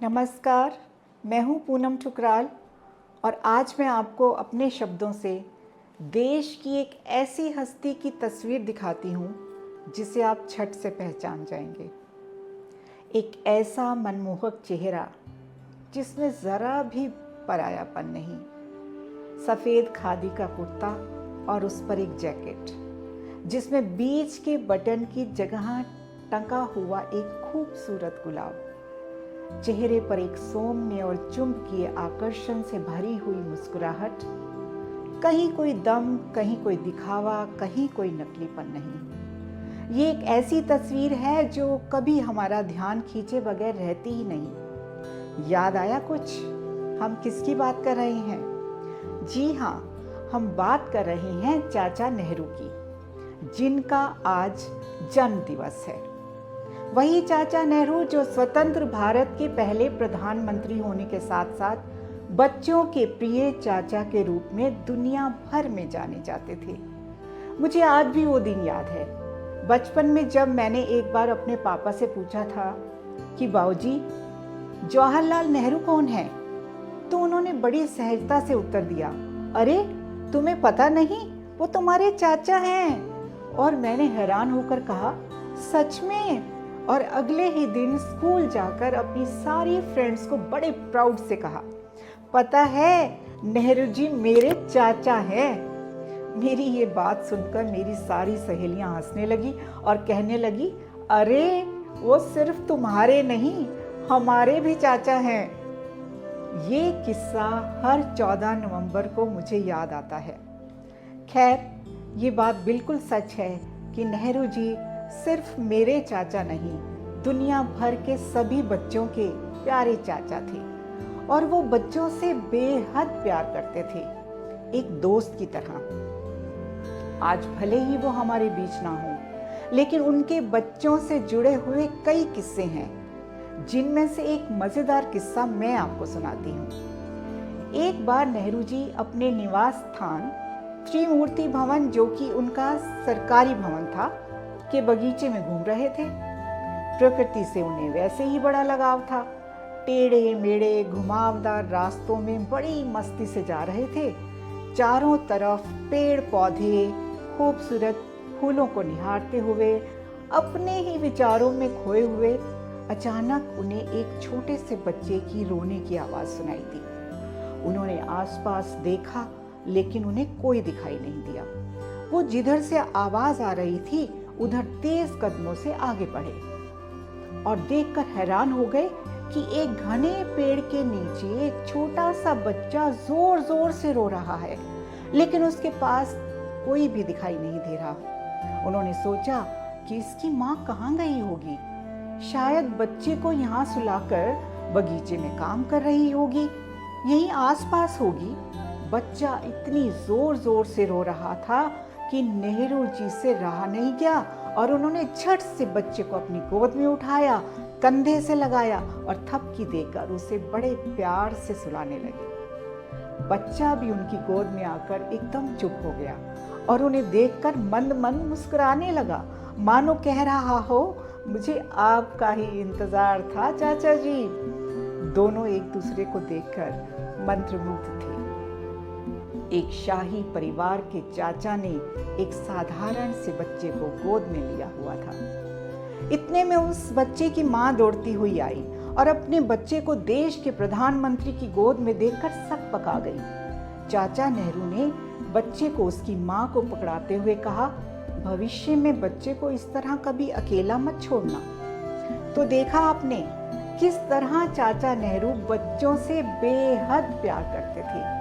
नमस्कार, मैं हूँ पूनम ठुकराल और आज मैं आपको अपने शब्दों से देश की एक ऐसी हस्ती की तस्वीर दिखाती हूँ जिसे आप झट से पहचान जाएंगे। एक ऐसा मनमोहक चेहरा जिसमें ज़रा भी परायापन नहीं, सफ़ेद खादी का कुर्ता और उस पर एक जैकेट जिसमें बीच के बटन की जगह टंगा हुआ एक खूबसूरत गुलाब, चेहरे पर एक सौम्य और चुंबकीय आकर्षण से भरी हुई मुस्कुराहट, कहीं कोई दम, कहीं कोई दिखावा, कहीं कोई नकलीपन नहीं। ये एक ऐसी तस्वीर है जो कभी हमारा ध्यान खींचे बगैर रहती ही नहीं। याद आया कुछ? हम किसकी बात कर रहे हैं? जी हाँ, हम बात कर रहे हैं चाचा नेहरू की, जिनका आज जन्म दिवस है। वही चाचा नेहरू जो स्वतंत्र भारत के पहले प्रधानमंत्री होने के साथ साथ बच्चों के प्रिय चाचा के रूप में दुनिया भर में जाने जाते थे। मुझे आज भी वो दिन याद है, बचपन में जब मैंने एक बार अपने पापा से पूछा था कि बाबूजी, जवाहरलाल नेहरू कौन है? तो उन्होंने बड़ी सहजता से उत्तर दिया, अरे तुम्हें पता नहीं, वो तुम्हारे चाचा हैं। और मैंने हैरान होकर कहा, सच में? और अगले ही दिन स्कूल जाकर अपनी सारी फ्रेंड्स को बड़े प्राउड से कहा, पता है नेहरू जी मेरे चाचा हैं। मेरी ये बात सुनकर मेरी सारी सहेलियां हंसने लगी और कहने लगी, अरे वो सिर्फ तुम्हारे नहीं, हमारे भी चाचा हैं। ये किस्सा हर 14 नवंबर को मुझे याद आता है। खैर, ये बात बिल्कुल सच है कि नेहरू जी सिर्फ मेरे चाचा नहीं, दुनिया भर के सभी बच्चों के प्यारे चाचा थे और वो बच्चों से बेहद प्यार करते थे, एक दोस्त की तरह। आज भले ही वो हमारे बीच ना हो, लेकिन उनके बच्चों से जुड़े हुए कई किस्से हैं, जिनमें से एक मजेदार किस्सा मैं आपको सुनाती हूँ। एक बार नेहरू जी अपने निवास स्थान त्रिमूर्ति भवन, जो कि उनका सरकारी भवन था, के बगीचे में घूम रहे थे। प्रकृति से उन्हें वैसे ही बड़ा लगाव था। टेढ़े मेढ़े घुमावदार रास्तों में बड़ी मस्ती से जा रहे थे। चारों तरफ पेड़ पौधे, खूबसूरत फूलों को निहारते हुए, अपने ही विचारों में खोए हुए, अचानक उन्हें एक छोटे से बच्चे की रोने की आवाज सुनाई दी। उन्होंने आसपास देखा, लेकिन उन्हें कोई दिखाई नहीं दिया। वो जिधर से आवाज आ रही थी उधर तेज कदमों से आगे बढ़े और देखकर हैरान हो गए कि एक घने पेड़ के नीचे एक छोटा सा बच्चा जोर जोर से रो रहा है, लेकिन उसके पास कोई भी दिखाई नहीं दे रहा। उन्होंने सोचा कि इसकी माँ कहाँ गई होगी, शायद बच्चे को यहाँ सुलाकर बगीचे में काम कर रही होगी, यहीं आसपास होगी। बच्चा इतनी जोर जोर से रो रहा था कि नेहरू जी से रहा नहीं गया और उन्होंने झट से बच्चे को अपनी गोद में उठाया, कंधे से लगाया और थपकी देकर उसे बड़े प्यार से सुलाने लगे। बच्चा भी उनकी गोद में आकर एकदम चुप हो गया और उन्हें देखकर मंद मंद मुस्कुराने लगा, मानो कह रहा हो, मुझे आपका ही इंतजार था चाचा जी। दोनों एक दूसरे को देखकर मंत्रमुग्ध थे। एक शाही परिवार के चाचा ने एक साधारण से बच्चे को गोद में लिया हुआ था। इतने में उस बच्चे की मां दौड़ती हुई आई और अपने बच्चे को देश के प्रधानमंत्री की गोद में देखकर सक पका गई। चाचा नेहरू ने बच्चे को उसकी मां को पकड़ाते हुए कहा, भविष्य में बच्चे को इस तरह कभी अकेला मत छोड़ना। तो देखा आपने किस तरह चाचा नेहरू बच्चों से बेहद प्यार करते थे।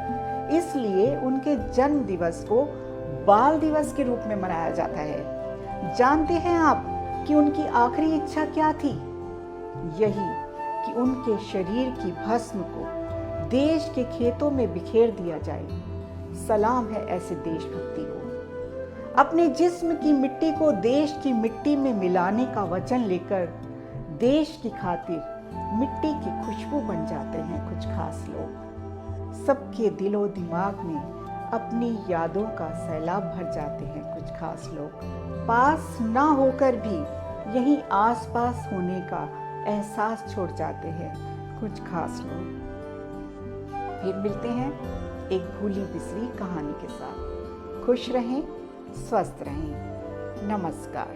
इसलिए उनके जन्म दिवस को बाल दिवस के रूप में मनाया जाता है। जानते हैं आप कि उनकी आखिरी इच्छा क्या थी? यही कि उनके शरीर की भस्म को देश के खेतों में बिखेर दिया जाए। सलाम है ऐसे देशभक्ति को। अपने जिस्म की मिट्टी को देश की मिट्टी में मिलाने का वचन लेकर देश की खातिर मिट्टी की खुशबू बन जाते हैं कुछ खास लोग। सबके दिलो दिमाग में अपनी यादों का सैलाब भर जाते हैं कुछ खास लोग। पास ना होकर भी यहीं आसपास होने का एहसास छोड़ जाते हैं कुछ खास लोग। फिर मिलते हैं एक भूली बिसरी कहानी के साथ। खुश रहें, स्वस्थ रहें। नमस्कार।